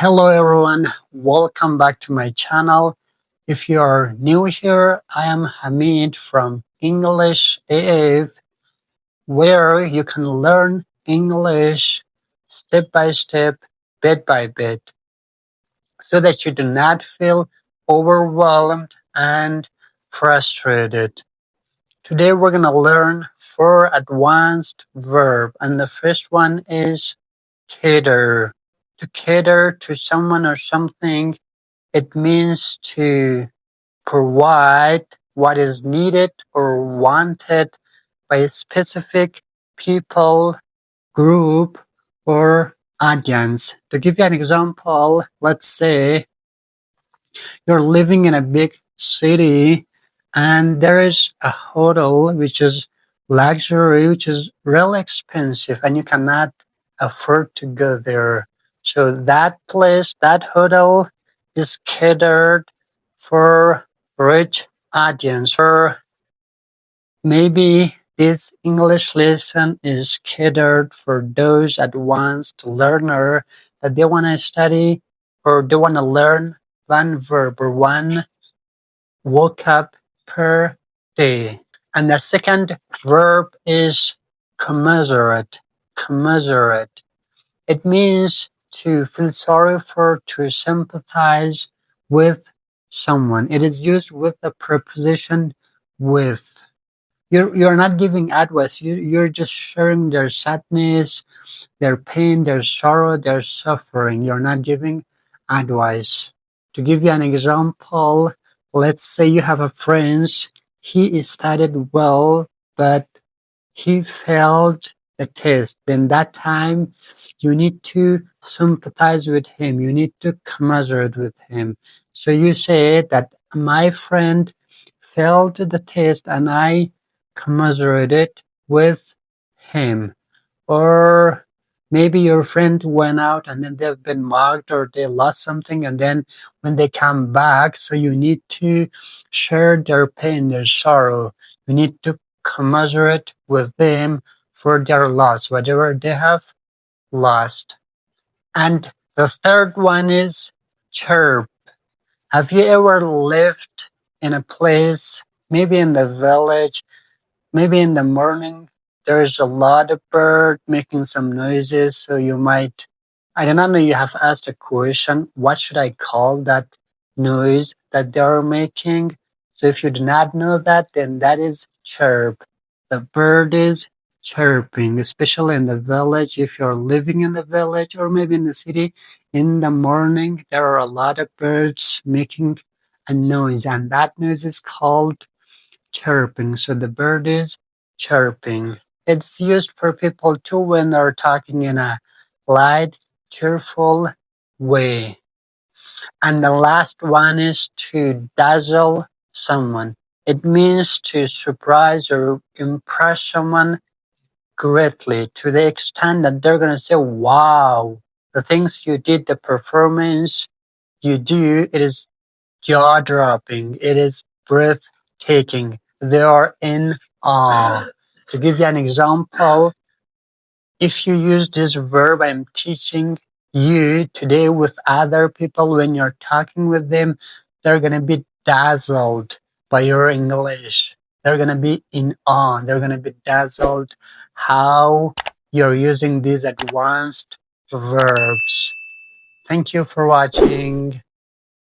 Hello everyone, welcome back to my channel. If you are new here, I am Hamid from English AF, where you can learn English step by step, bit by bit, so that you do not feel overwhelmed and frustrated. Today we're going to learn 4 advanced verbs, and the first one is cater. To cater to someone or something, it means to provide what is needed or wanted by a specific people, group, or audience. To give you an example, let's say you're living in a big city and there is a hotel which is luxury, which is really expensive, and you cannot afford to go there. So that place, that hotel is catered for rich audience. Or maybe this English lesson is catered for those advanced learner that they want to study or they want to learn one verb or one vocab per day. And the second verb is commiserate. Commiserate. It means to feel sorry for, to sympathize with someone. It is used with the preposition with. You're not giving advice. You're just sharing their sadness, their pain, their sorrow, their suffering. You're not giving advice. To give you an example, let's say you have a friend, he studied well, but he failed the test. Then that time you need to sympathize with him. You need to commiserate with him. So you say that my friend failed the test and I commiserated with him. Or maybe your friend went out and then they've been mocked or they lost something, and then when they come back, so you need to share their pain, their sorrow. You need to commiserate with them for their loss, whatever they have lost. And the third one is chirp. Have you ever lived in a place, maybe in the village, maybe in the morning, there's a lot of bird making some noises, so you might, I do not know, you have asked a question, what should I call that noise that they're making? So if you do not know that, then that is chirp. The bird is chirping, especially in the village. If you're living in the village or maybe in the city, in the morning, there are a lot of birds making a noise, and that noise is called chirping. So the bird is chirping. It's used for people too when they're talking in a light, cheerful way. And the last one is to dazzle someone. It means to surprise or impress someone greatly to the extent that they're going to say, wow, the things you did, the performance you do, it is jaw-dropping. It is breathtaking. They are in awe. To give you an example, if you use this verb I'm teaching you today with other people, when you're talking with them, they're going to be dazzled by your English. They're going to be in awe. They're going to be dazzled how you're using these advanced verbs. Thank you for watching.